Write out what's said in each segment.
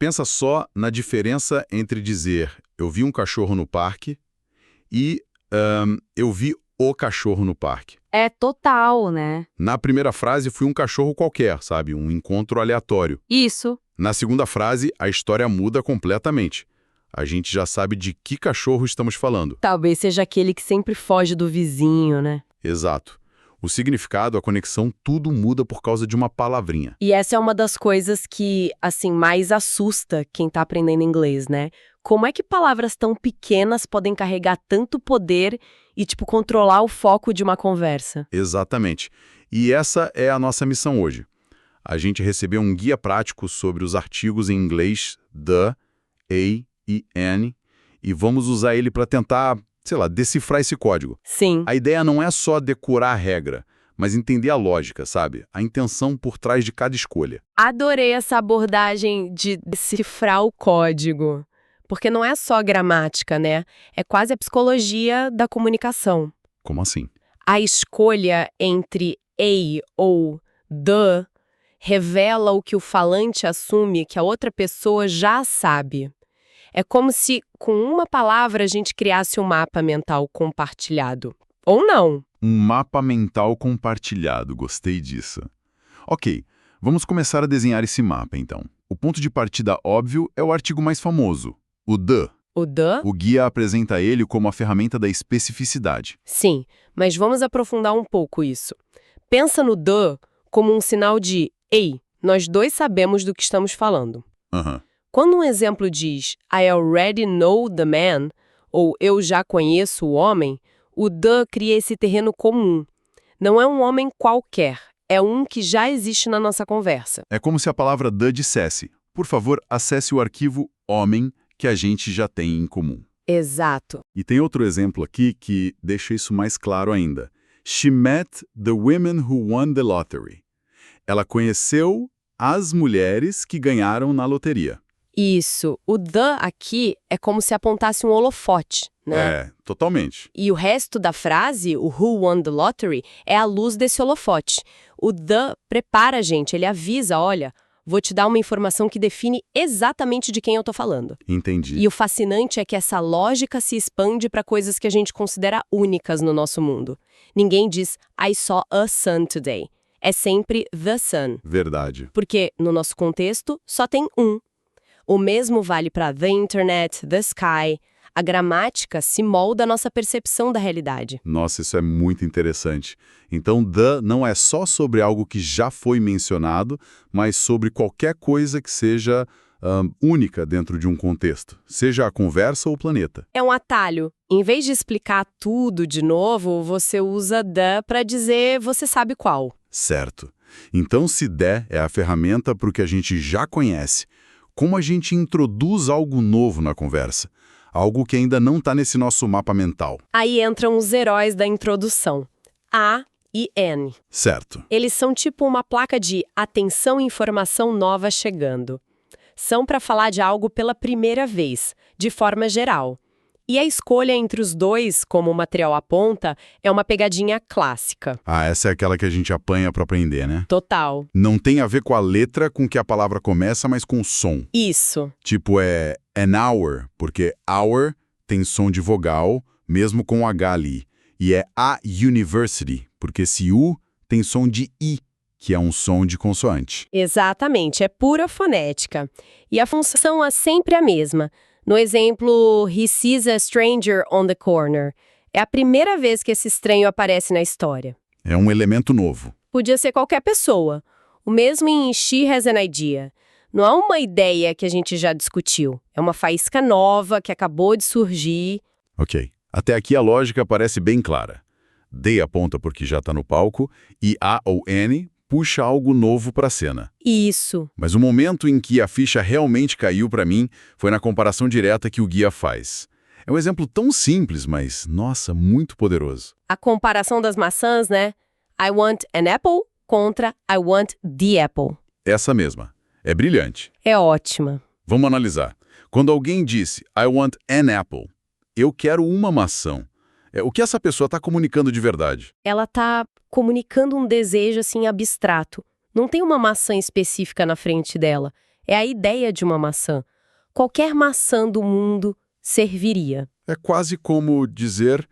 pensa só na diferença entre dizer eu vi um cachorro no parque e eu vi o cachorro no parque. É total, né? Na primeira frase, fui um cachorro qualquer, sabe? Um encontro aleatório. Isso. Na segunda frase, a história muda completamente. A gente já sabe de que cachorro estamos falando. Talvez seja aquele que sempre foge do vizinho, né? Exato. O significado, a conexão, tudo muda por causa de uma palavrinha. E essa é uma das coisas que, assim, mais assusta quem tá aprendendo inglês, né? Como é que palavras tão pequenas podem carregar tanto poder e, tipo, controlar o foco de uma conversa? Exatamente. E essa é a nossa missão hoje. A gente recebeu um guia prático sobre os artigos em inglês the, a e an, e vamos usar ele para tentar, sei lá, decifrar esse código. Sim. A ideia não é só decorar a regra, mas entender a lógica, sabe? A intenção por trás de cada escolha. Adorei essa abordagem de decifrar o código. Porque não é só gramática, né? É quase a psicologia da comunicação. Como assim? A escolha entre a ou the revela o que o falante assume que a outra pessoa já sabe. É como se, com uma palavra, a gente criasse um mapa mental compartilhado. Ou não. Um mapa mental compartilhado, gostei disso. Ok, vamos começar a desenhar esse mapa, então. O ponto de partida óbvio é o artigo mais famoso, o the. O the? O guia apresenta ele como a ferramenta da especificidade. Sim, mas vamos aprofundar um pouco isso. Pensa no the como um sinal de ei, nós dois sabemos do que estamos falando. Aham. Quando um exemplo diz I already know the man, ou eu já conheço o homem, o the cria esse terreno comum. Não é um homem qualquer, é um que já existe na nossa conversa. É como se a palavra the dissesse, por favor, acesse o arquivo homem que a gente já tem em comum. Exato. E tem outro exemplo aqui que deixa isso mais claro ainda. She met the women who won the lottery. Ela conheceu as mulheres que ganharam na loteria. Isso. O the aqui é como se apontasse um holofote, né? É, totalmente. E o resto da frase, o who won the lottery, é a luz desse holofote. O the prepara a gente, ele avisa, olha, vou te dar uma informação que define exatamente de quem eu tô falando. Entendi. E o fascinante é que essa lógica se expande para coisas que a gente considera únicas no nosso mundo. Ninguém diz I saw a sun today. É sempre the sun. Verdade. Porque, no nosso contexto, só tem um. O mesmo vale para the internet, the sky. A gramática se molda a nossa percepção da realidade. Nossa, isso é muito interessante. Então, the não é só sobre algo que já foi mencionado, mas sobre qualquer coisa que seja única dentro de um contexto, seja a conversa ou o planeta. É um atalho. Em vez de explicar tudo de novo, você usa the para dizer você sabe qual. Certo. Então, se the é a ferramenta para o que a gente já conhece, como a gente introduz algo novo na conversa? Algo que ainda não está nesse nosso mapa mental. Aí entram os heróis da introdução. A e N. Certo. Eles são tipo uma placa de atenção e informação nova chegando. São para falar de algo pela primeira vez, de forma geral. E a escolha entre os dois, como o material aponta, é uma pegadinha clássica. Ah, essa é aquela que a gente apanha para aprender, né? Total. Não tem a ver com a letra com que a palavra começa, mas com o som. Isso. Tipo é an hour, porque hour tem som de vogal, mesmo com o H ali. E é a university, porque esse U tem som de I, que é um som de consoante. Exatamente, é pura fonética. E a função é sempre a mesma. No exemplo, he sees a stranger on the corner. É a primeira vez que esse estranho aparece na história. É um elemento novo. Podia ser qualquer pessoa. O mesmo em she has an idea. Não é uma ideia que a gente já discutiu. É uma faísca nova que acabou de surgir. Ok. Até aqui a lógica parece bem clara. D aponta porque já está no palco e A ou N puxa algo novo para a cena. Isso. Mas o momento em que a ficha realmente caiu para mim foi na comparação direta que o guia faz. É um exemplo tão simples, mas, nossa, muito poderoso. A comparação das maçãs, né? I want an apple contra I want the apple. Essa mesma. É brilhante. É ótima. Vamos analisar. Quando alguém disse I want an apple, eu quero uma maçã. O que essa pessoa está comunicando de verdade? Ela tá comunicando um desejo assim abstrato. Não tem uma maçã específica na frente dela. É a ideia de uma maçã. Qualquer maçã do mundo serviria. É quase como dizer,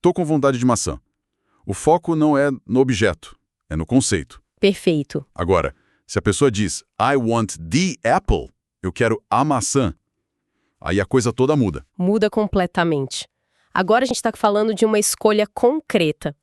tô com vontade de maçã. O foco não é no objeto, é no conceito. Perfeito. Agora, se a pessoa diz, I want the apple, eu quero a maçã, aí a coisa toda muda. Muda completamente. Agora a gente está falando de uma escolha concreta.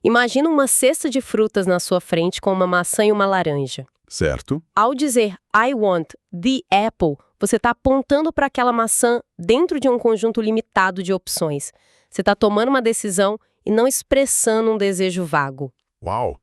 Imagina uma cesta de frutas na sua frente com uma maçã e uma laranja. Certo? Ao dizer I want the apple, você está apontando para aquela maçã dentro de um conjunto limitado de opções. Você está tomando uma decisão e não expressando um desejo vago. Uau!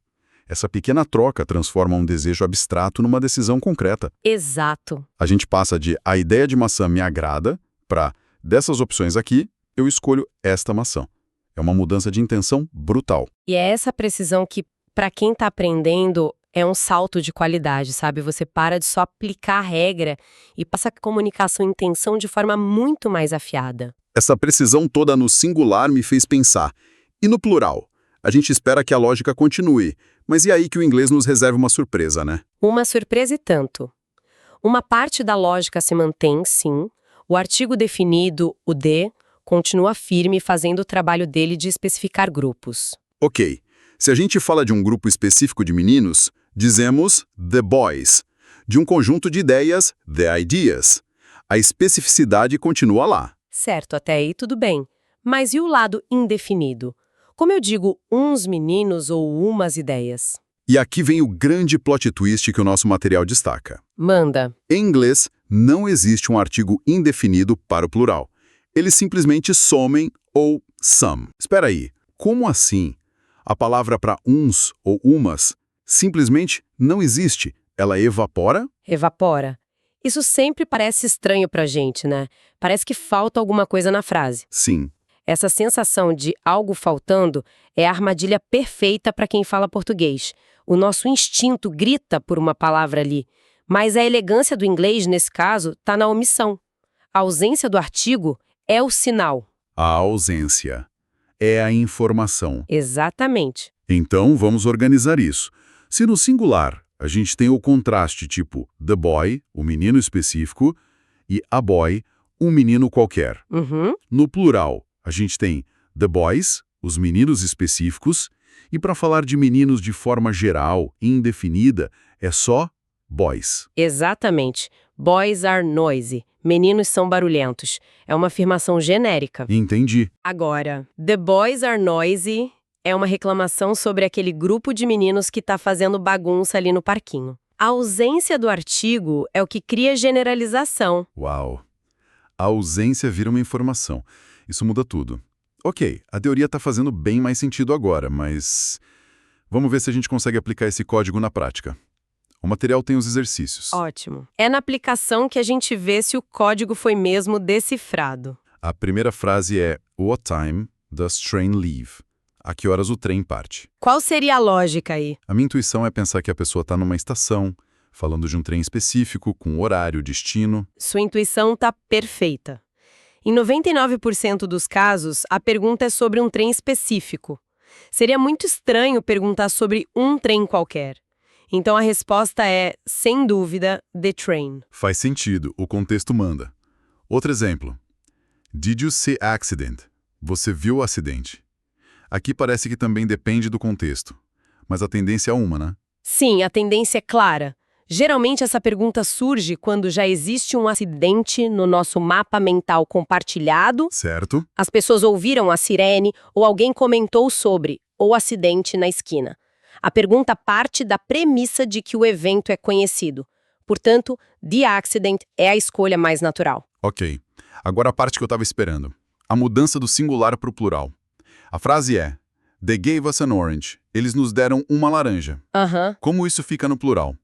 Essa pequena troca transforma um desejo abstrato numa decisão concreta. Exato. A gente passa de a ideia de maçã me agrada para dessas opções aqui, eu escolho esta maçã. É uma mudança de intenção brutal. E é essa precisão que, para quem está aprendendo, é um salto de qualidade, sabe? Você para de só aplicar a regra e passa a comunicação e intenção de forma muito mais afiada. Essa precisão toda no singular me fez pensar. E no plural? A gente espera que a lógica continue, mas e aí que o inglês nos reserva uma surpresa, né? Uma surpresa e tanto. Uma parte da lógica se mantém, sim. O artigo definido, o de, continua firme fazendo o trabalho dele de especificar grupos. Ok, se a gente fala de um grupo específico de meninos, dizemos the boys. De um conjunto de ideias, the ideas. A especificidade continua lá. Certo, até aí tudo bem. Mas e o lado indefinido? Como eu digo, uns meninos ou umas ideias? E aqui vem o grande plot twist que o nosso material destaca. Manda. Em inglês, não existe um artigo indefinido para o plural. Eles simplesmente somem ou some. Espera aí, como assim? A palavra para uns ou umas simplesmente não existe. Ela evapora? Evapora. Isso sempre parece estranho pra gente, né? Parece que falta alguma coisa na frase. Sim. Essa sensação de algo faltando é a armadilha perfeita para quem fala português. O nosso instinto grita por uma palavra ali, mas a elegância do inglês, nesse caso, está na omissão. A ausência do artigo é o sinal. A ausência é a informação. Exatamente. Então, vamos organizar isso. Se no singular a gente tem o contraste tipo the boy, o menino específico, e a boy, um menino qualquer. Uhum. No plural, a gente tem the boys, os meninos específicos, e para falar de meninos de forma geral, indefinida, é só boys. Exatamente. Boys are noisy. Meninos são barulhentos. É uma afirmação genérica. Entendi. Agora, the boys are noisy é uma reclamação sobre aquele grupo de meninos que está fazendo bagunça ali no parquinho. A ausência do artigo é o que cria generalização. Uau! A ausência vira uma informação. Isso muda tudo. Ok, a teoria está fazendo bem mais sentido agora, mas vamos ver se a gente consegue aplicar esse código na prática. O material tem os exercícios. Ótimo. É na aplicação que a gente vê se o código foi mesmo decifrado. A primeira frase é What time does train leave? A que horas o trem parte? Qual seria a lógica aí? A minha intuição é pensar que a pessoa está numa estação, falando de um trem específico, com horário, destino. Sua intuição está perfeita. Em 99% dos casos, a pergunta é sobre um trem específico. Seria muito estranho perguntar sobre um trem qualquer. Então a resposta é, sem dúvida, the train. Faz sentido, o contexto manda. Outro exemplo. Did you see accident? Você viu o acidente? Aqui parece que também depende do contexto. Mas a tendência é uma, né? Sim, a tendência é clara. Geralmente essa pergunta surge quando já existe um acidente no nosso mapa mental compartilhado. Certo? As pessoas ouviram a sirene ou alguém comentou sobre o acidente na esquina. A pergunta parte da premissa de que o evento é conhecido. Portanto, the accident é a escolha mais natural. Ok. Agora a parte que eu estava esperando. A mudança do singular para o plural. A frase é They gave us an orange. Eles nos deram uma laranja. Aham. Como isso fica no plural?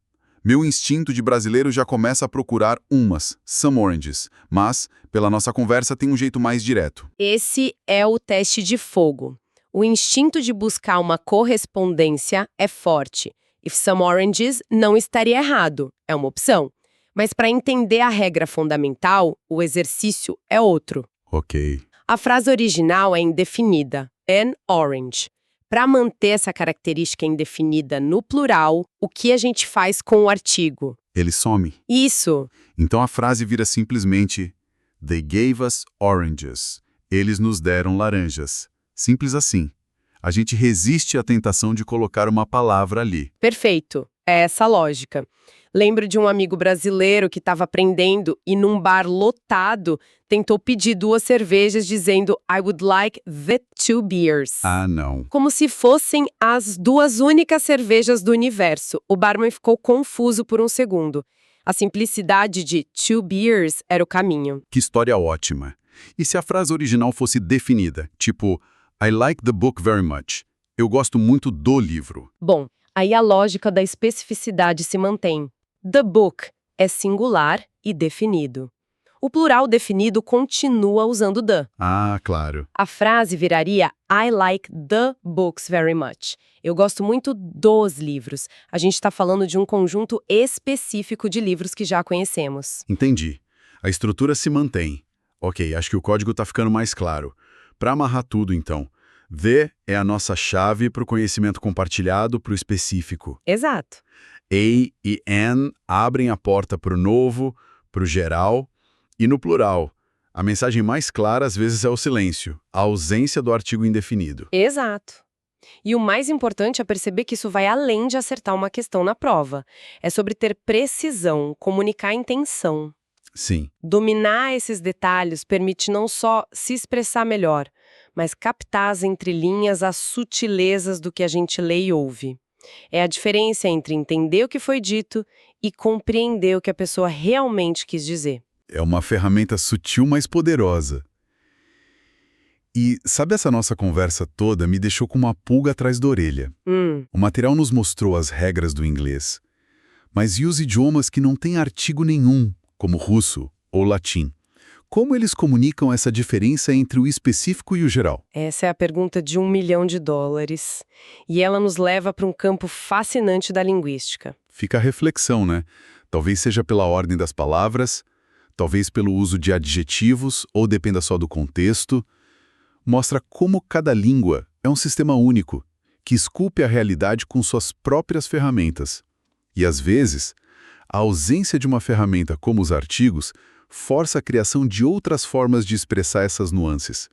Meu instinto de brasileiro já começa a procurar umas, some oranges. Mas, pela nossa conversa, tem um jeito mais direto. Esse é o teste de fogo. O instinto de buscar uma correspondência é forte. If some oranges não estaria errado, é uma opção. Mas para entender a regra fundamental, o exercício é outro. Ok. A frase original é indefinida, an orange. Para manter essa característica indefinida no plural, o que a gente faz com o artigo? ele some. Isso. Então a frase vira simplesmente They gave us oranges. Eles nos deram laranjas. Simples assim. A gente resiste à tentação de colocar uma palavra ali. Perfeito. É essa a lógica. Lembro de um amigo brasileiro que estava aprendendo e num bar lotado tentou pedir 2 cervejas dizendo I would like the 2 beers. Ah, não. Como se fossem as 2 únicas cervejas do universo. O barman ficou confuso por um segundo. A simplicidade de 2 beers era o caminho. Que história ótima. E se a frase original fosse definida, tipo I like the book very much. Eu gosto muito do livro. Bom, aí a lógica da especificidade se mantém. The book é singular e definido. O plural definido continua usando the. Ah, claro. A frase viraria I like the books very much. Eu gosto muito dos livros. A gente está falando de um conjunto específico de livros que já conhecemos. Entendi. A estrutura se mantém. Ok, acho que o código está ficando mais claro. Para amarrar tudo, então, the é a nossa chave para o conhecimento compartilhado para o específico. Exato. A e N abrem a porta para o novo, para o geral e no plural. A mensagem mais clara às vezes é o silêncio, a ausência do artigo indefinido. Exato. E o mais importante é perceber que isso vai além de acertar uma questão na prova. É sobre ter precisão, comunicar a intenção. Sim, Dominar esses detalhes permite não só se expressar melhor, mas captar as entrelinhas, as sutilezas do que a gente lê e ouve. É a diferença entre entender o que foi dito e compreender o que a pessoa realmente quis dizer. é uma ferramenta sutil, mas poderosa. E sabe, essa nossa conversa toda me deixou com uma pulga atrás da orelha. O material nos mostrou as regras do inglês, mas e os idiomas que não têm artigo nenhum, como russo ou latim? Como eles comunicam essa diferença entre o específico e o geral? Essa é a pergunta de $1 milhão. E ela nos leva para um campo fascinante da linguística. Fica a reflexão, né? Talvez seja pela ordem das palavras, talvez pelo uso de adjetivos, ou dependa só do contexto. Mostra como cada língua é um sistema único, que esculpe a realidade com suas próprias ferramentas. E, às vezes, a ausência de uma ferramenta como os artigos força a criação de outras formas de expressar essas nuances.